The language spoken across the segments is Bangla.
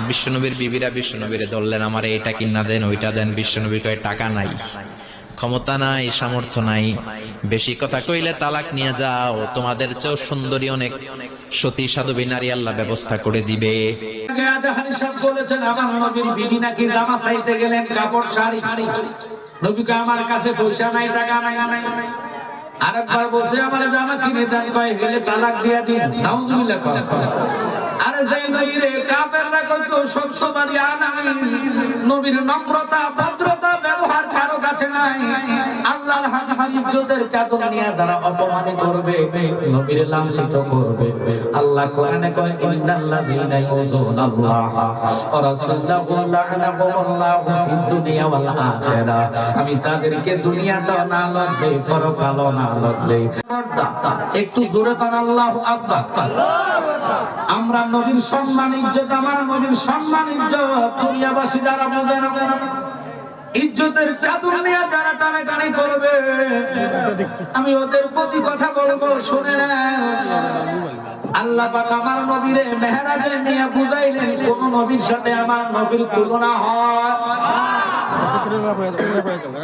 বিশ্বনবীর বিবিরা বিশ্বনবীরে ধরলেন, আমার এইটা কিনা দেন, ওইটা দেন। বিশ্বনবী কয়, টাকা নাই, ক্ষমতা নাই, সামর্থ্য নাই, বেশি কথা কইলে তালাক নিয়ে যাও, তোমাদের চেয়েও সুন্দরী অনেক সতী সাধবী নারী আল্লাহ ব্যবস্থা করে দিবে। আমার কাছে পয়সা নাই, টাকা নাই। আরেকবার বলছে আমার জামা কিনে দেন, কয় গেলে তালাক দিয়া দিন। নাউজুবিল্লাহ। আরে যেই নবীরে কাফেররা কইতো সত্যবাদী আলামিন, নবীর নম্রতা ভদ্রতা ব্যবহার কারো কাছে নাই। আল্লাহর হাবিব ইজ্জতের চাদর নিয়ে যারা অপমানিত করবে, নবীর লাঞ্ছিত করবে, আল্লাহ কোরআনে কয় ইন্নাল্লাযীনা ইউযুনাল্লাহ ওয়া রাসূলাহু লা'নাহুমুল্লাহু ফিদ দুনিয়া ওয়াল আখিরাহ। আমি তাদেরকে দুনিয়াতেও লানত দেই, পরকালেও লানত দেই। একটু জোরে কান আল্লাহু আকবার। আমরা নবীর সম্মান ইজ্জত, আমার নবীর সম্মান ইজ্জত দুনিয়াবাসী যারা বোঝে না, ইজ্জতের চাদর নিয়ে যারা টানাটানি করবে, আমি ওদের প্রতি কথা বলবো, শুনে না। আল্লাহ পাক আমার নবীরে মেহরাজে নিয়ে বুঝাইলেন, কোন নবীর সাথে আমার নবীর তুলনা হয়?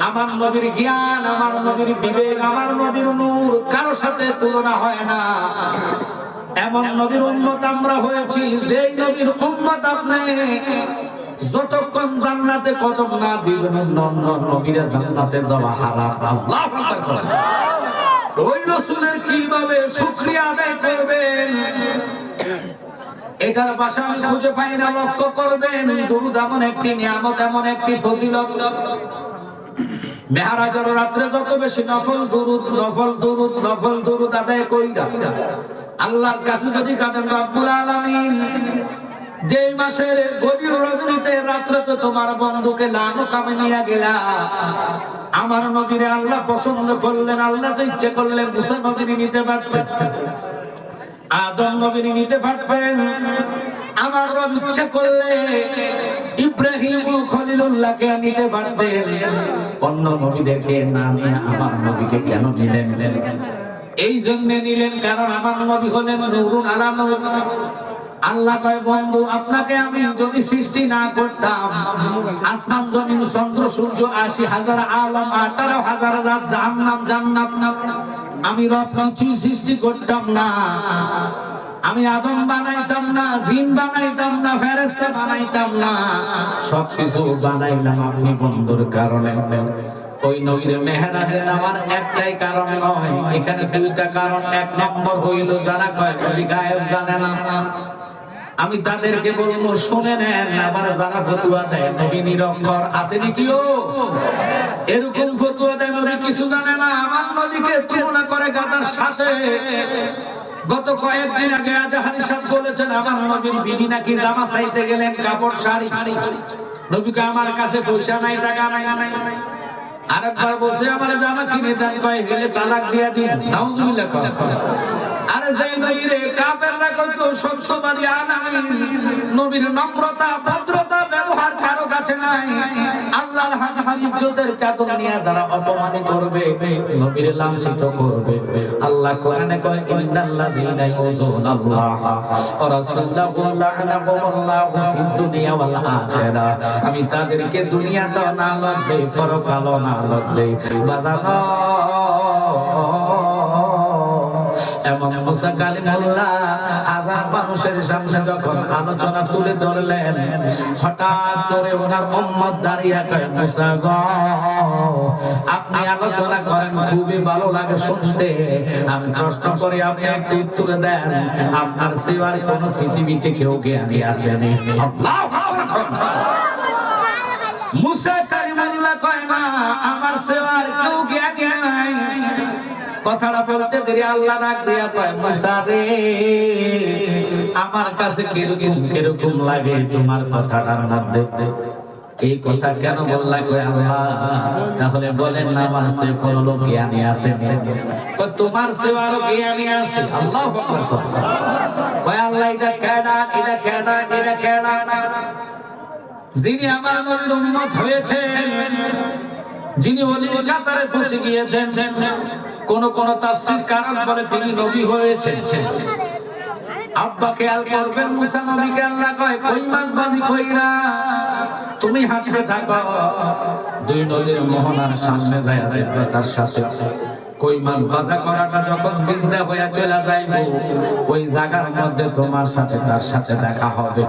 আমার নবীর জ্ঞান, আমার নবীর বিবেক, আমার নবীর নূর কারো সাথে তুলনা হয় না। এমন নবীর উম্মত আমরা হয়েছি, যেই নবীর উম্মত আপনি যতক্ষণ জান্নাতে কদম না দিবেন, অন্য নবীরা জান্নাতে যাওয়া হারাম। আল্লাহু আকবার। ওই রাসূলের কিভাবে শুকরিয়া আদায় করবেন, এটার ভাষা খুঁজে পাই না। লক্ষ্য করবেন, দুরূদ এমন একটি নিয়ামত, এমন একটি ফজিলত। মেহরাজের রাতে যত বেশি নফল দুরূদ আদায় কইরা আল্লাহর কাছে যদি কাঁদেন, রব্বুল আলামিন যেই মাসের গভীর রজনীতে রাত্রে তোমার বন্ধুকে লানো কামে নিয়ে গেলা, আমার নবীরে আল্লাহ পছন্দ করলেন। আল্লাহ তো ইচ্ছে করলেন মুসা নবীকে নিতে পারতেন, আদম নবীকে নিতে পারতেন। আমার রব ইচ্ছে করলে ইব্রাহিম ও খলিলুল্লাহকে নিতে পারতেন। অন্য নবীদেরকে না নিয়ে আমার নবীকে কেন নিলেন? এই জন্য নিলেন কারণ আমার নবী হলেন নূরুন আলা নূর। আল্লাহ কয়, বন্ধু আপনাকে আমি যদি সৃষ্টি না করতাম, আসমান জমিন চন্দ্র সূর্য ৮০,০০০ আলম ১৮,০০০ জান্নাত আমি রব কিছু সৃষ্টি করতাম না। আমি আদম বানাইতাম না, জিন বানাইতাম না, ফেরেশতা বানাইতাম না, সবকিছু বানাইলাম আপনি বন্ধুর কারণে। ওই নবীর মেহরাজে আমার একটাই কারণ নয়, এখানে দুইটা কারণ। এক নম্বর হইল যারা কয় নবী গায়েব জানে না, আমি তাদেরকে বলবো শুনে নেন। আবার যারা ফতোয়া দেয় নবী নিরক্ষর, আছে নাকিও এরকম ফতোয়া দেয় নবী কিছু জানে না, আমার নবীকে তুলনা করে গাদার সাথে। গত কয়েকদিন আগে আজাহারি সাহেব বলেছেন, আমার নবীর বিবি নাকি জামা চাইতে গেলেন কাপড় শাড়ি, নবীকে আমার কাছে পয়সা নাই, টাকা নাই। আরেকবার বলছে আমার জামা কিনে দেন, কয় গেলে তালাক দিয়া দিন। নাউজুবিল্লাহ। আরে যেই নবীরে কাফেররা কইতো সত্যবাদী আলামিন, নবীর নম্রতা ভদ্রতা ব্যবহার কারো কাছে নাই। আল্লাহর হাবিব ইজ্জতের চাদর নিয়ে যারা অপমানিত করবে, নবীর লাঞ্ছিত করবে, আল্লাহ কোরআনে কয় ইন্নাল্লাযীনা ইউযুনাল্লাহ ওয়া রাসূলাহু লা'নাহুমুল্লাহু ফিদ দুনিয়া ওয়াল আখিরাহ। আমি তাদেরকে দুনিয়াতেও লানত দেই, পরকালেও লানত দেই। বাজানো এমন মুসা কালিমুল্লাহ হাজার মানুষের সামনে যখন আলোচনা তুলে ধরলেন, হঠাৎ করে ওনার উম্মত দাঁড়িয়ে কয়, মুসা গো আপনি আলোচনা করেন, খুবই ভালো লাগে শুনতে। আমি প্রশ্ন করি, আপনি একটু উত্তর দেন, আপনার সেবার কোন পৃথিবীতে কেউ জ্ঞানী আসেনি? আল্লাহু আকবার। মুসা কালিমুল্লাহ কয়, না আমার সেবার কেউ জ্ঞানী নাই। কথাটা বলতে দেরি আল্লাহ ডাক দিয়া কয়, মুসা রে আমার কাছে কিরকম লাগে তোমার কথাটার মধ্যে? এই কথা কেন বললা? কয় আল্লাহ তাহলে বলেন না আমার সে কোনো জ্ঞানী আছে? তোমার সেবারও জ্ঞানী আছে। আল্লাহু আকবার। কয় আল্লাহ এটা কেডা, এটা কেডা, এটা কেডা? যিনি আমার নবীর উম্মত হয়েছেন, যিনি ওলির কাতারে পৌঁছে গিয়েছেন, কোন কোন তাফসীর কারণ বলে তিনি নবী হয়েছেন। আব্বা খেয়াল করবেন মুসা নবীকে আল্লাহ কয় কই মাছ বাজি কইরা তুমি হাঁটতে থাকো, দুই নদীর মোহনার সামনে যায় তার সাথে কই মাছ বাজা করাটা যখন চিন্তা হয়ে চলে যাইব, ওই জায়গার মধ্যে তোমার সাথে তার সাথে দেখা হবে।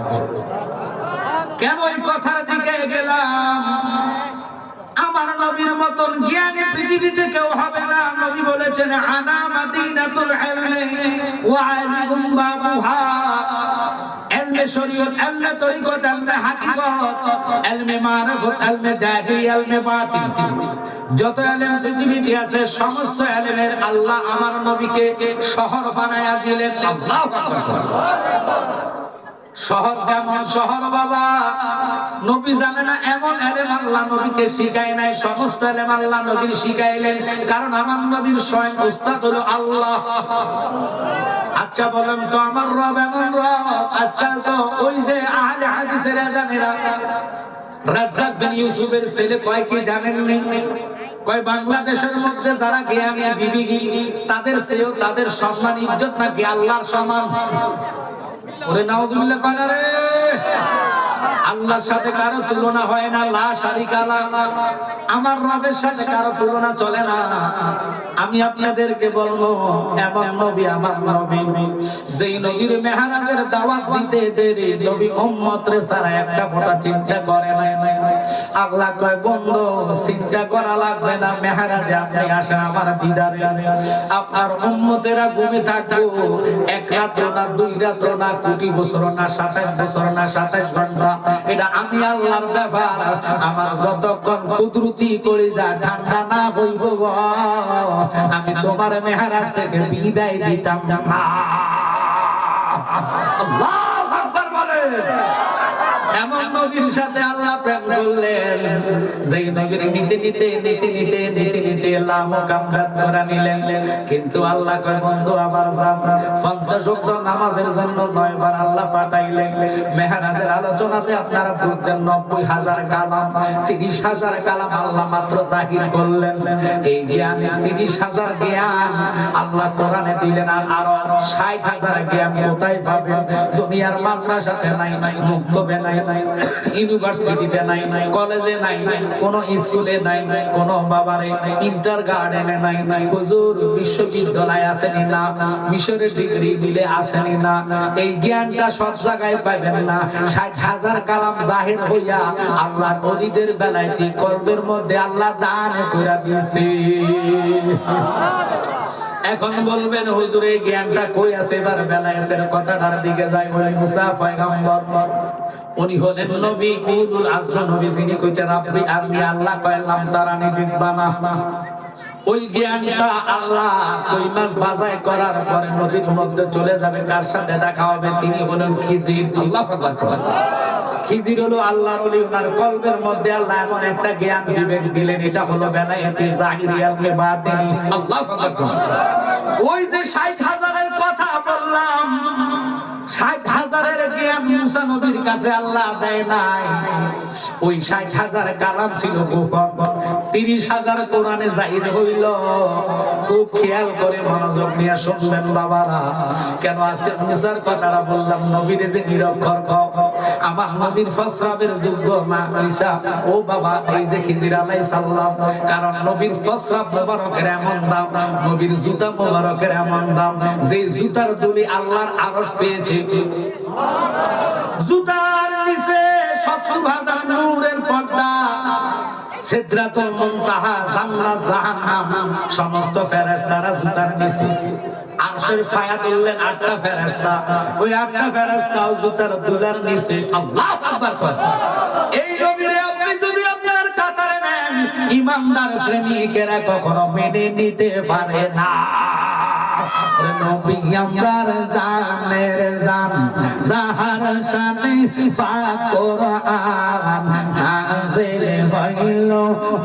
কেন এই কথার দিকে গেলাম? আমার নবীর মতন জ্ঞানী পৃথিবীতে কেউ হবে না। নবী বলেছেন আনা মাদিনাতুল ইলমি ওয়া আলিমুম বাবুহা। ইলমে শরীয়ত, ইলমে তরিকত, ইলমে হাকিকত, ইলমে মারিফত, ইলমে জাহিরি, ইলমে বাতিন, যত ইলম পৃথিবীতে আছে সমস্ত ইলমের আল্লাহ আমার নবীকে শহর বানায়া দিলেন। আল্লাহু আকবার। শহর কেমন শহর বাবা? নবী জানে না এমন ইলম আল্লাহ নবীকে শিখায় নাই, সমস্ত ইলম আল্লাহ নবীর শিখাইলেন, কারণ আমার নবীর স্বয়ং উস্তাদ হলো আল্লাহ। আচ্ছা বলেন তো আমার রব এমন রব? আজকাল তো ওই যে আহলে হাদিসের জানেরা রাজ্জাক বিন ইউসুফের ছেলে কয় কি জানেন নি? কয় বাংলাদেশের মধ্যে যারা জ্ঞানী বিবিগি তাদের চেয়েও তাদের সম্মান ইজ্জত নাকি আল্লাহর সমান। ওরে নাউজুবিল্লাহ কয় না রে। আল্লাহর সাথে কারো তুলনা হয় না, লা শারিকা লাহ। আমার রবের সাথে কারো তুলনা চলে না। আমি আপনাদেরকে বলবো এমন নবী আমার নবী, যেই নবীর মেহরাজের দাওয়াত দিতে দেরি নবী উম্মতরে সারা একটা ফোঁটা চিন্তা করে নাই। আল্লাহ কয় বন্ধু চিন্তা করা লাগবে না, মেহরাজে আপনি আসেন আমার দিদারে। আপনার উম্মতেরা ঘুমে থাকবো এক রাত না, দুই রাত না, কোটি বছর না, 27 বছর না, 27 ঘন্টা। এটা আমি আল্লাহর ব্যাপার। আমার যতক্ষণ কুদরতি করে যা ঠান্ডা না হইব গো, আমি তোমার মেহরাজ থেকে বিদায় দিতাম না। আল্লাহু আকবার বলেন। এমন নবীর সাথে আল্লাহ প্রেম করলেন, যেই নবীর নিতে নিতে নিতে নিতে নিতে নিতে লামো কামরাত ধরে নিলেন। কিন্তু আল্লাহ কয় বন্ধু আমার জান 50 ওয়াক্ত নামাজের জন্য 9 বার আল্লাহ পাঠাইলেন। মেহরাজের আলোচনাতে আপনারা বুঝছেন 90,000 কালাম, 30,000 কালাম আল্লাহ মাত্র জাহির করলেন। এই জ্ঞানে 30,000 জ্ঞান আল্লাহ কোরআনে দিলেন, আর আরো 60,000 জ্ঞান কোথায় পাবেন? দুনিয়ার মাদ্রাসাতে নাই, মুক্তবে নাই, ইউনিভার্সিটিতে নাই, কলেজে নাই, কোন স্কুলে নাই, কোন বাবারে ইন্টার গার্ডেনে নাই, হুজুর বিশ্ববিদ্যালয় আসেনি না, মিশরের ডিগ্রি দিলে আসেনি না। এই জ্ঞানটা সব জায়গায় পাবেন না। 60,000 কালাম জাহির হইয়া আল্লাহর ওলিদের বেলায় কলবের মধ্যে আল্লাহ দান করে দিয়েছে। এখন বলবেন হুজুর এই জ্ঞানটা কই আছে? এবার বেলায়েতের কথাটার দিকে যাই। ওই মুসা পয়গম্বর উনি হলেন নবী উলুল আজম নবী, যিনি কইতেন আপনি আল্লাহ কইলাম তারানি বিবানা। ওই জ্ঞানটা আল্লাহ কই মাছ বাজায় করার পরে নদীর মধ্যে চলে যাবে, কার সাথে দেখা হবে? তিনি হলেন খিজির। আল্লাহু আকবার। খিজির হলো আল্লাহর ওলি, ওনার কলবের মধ্যে আল্লাহ এমন একটা জ্ঞান দিলেন, এটা হলো বেলায়েতে জাহিরি আলমে বাতিনি। আল্লাহু আকবার। ওই যে 60,000 কথা বললাম, 60,000 জ্ঞান মুসা নবীর কাছে আল্লাহ দেয় নাই। ওই 60,000 কালাম ছিল গোপন, 30,000 কোরআনে জাহির হইল। খুব খেয়াল করে মনোযোগ নিয়ে শুনবেন বাবারা। কেন আজকে মুসার কথাটা বললাম? নবীর যে নিরক্ষর আমার নবীর ফসরাবের যোগ্য না ঈসা। ও বাবা এই যে খিজির আলাইহিস সালাম, কারণ নবীর ফসরাব মোবারকের এমন দাম, নবীর জুতা মোবারকের এমন দাম, যে জুতার দুলি আল্লাহর আরশ পেয়েছে। জুতার নিচে 70,000 নূরের পর্দা, সিদরাতুল মুনতাহা, জান্নাত, জাহান্নাম, সমস্ত ফেরেশতারা জুতার নিচে। আরশের ছায়া দিলেন 8টা ফেরেশতা, ওই 8টা ফেরেশতাও জুতার দুলার নিচে। আল্লাহু আকবার। এই নবীরে আপনি যদি আপনার কাতারে নেন, ইমানদার প্রেমিকেরা কখনো মেনে নিতে পারে না। নবী আমার জানের জান, যাহার শানে পাক কোরআন নাযিল হইল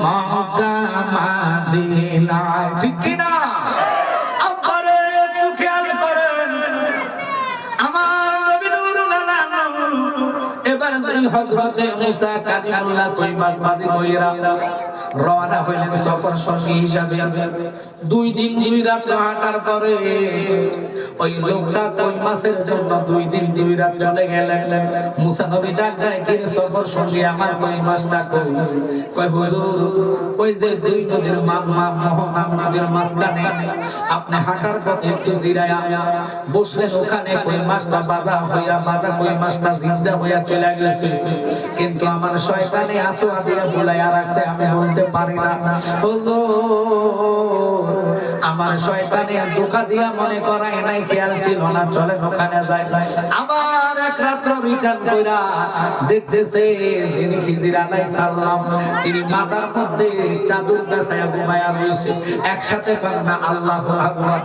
মক্কা মদিনায়। ঠিক কি না? আপনারা একটু খেয়াল করেন। আমার নবী নূরুল আলাম এবার হযরত মুসা কালিমুল্লাহ কই মাছ বাজি কইরা রওনা হইলেন সফর সঙ্গী হিসাবে। 2 দিন 2 রাত হাঁটার পরে ওই লোকটা কই মাছের জন্য 2 দিন 2 রাত চলে গেলেন। মুসা নবী ডাক দেয়, কি রে সফর সঙ্গী, আমার কই মাছটা কই? কয় হুজুর, ওই যে দুই নদীর মোহনা নদীর মাঝখানে আপনি হাঁটার পথে একটু জিরায়া বসলেন, ওখানে কই মাছটা বাজা কই মাছটা জিন্দা হইয়া চলে গেছে, কিন্তু আমার শয়তানে আসোয়া দিয়ে ভুলাইয়া রাখছে, আমি বলতে পারি না। হুজুর, আমার শয়তানে ধোঁকা দিয়া মনে করায় নাই, খেয়াল ছিল না, চলেন ওখানে যাই। আবার এক রাত্র রিটার্ন কইরা দেখতেছে যিনি খিজির আলাইহিস সালাম তিনি মাথার মধ্যে চাদর গাছায়া ঘুমায়া রইছে। একসাথে কর না আল্লাহু আকবার।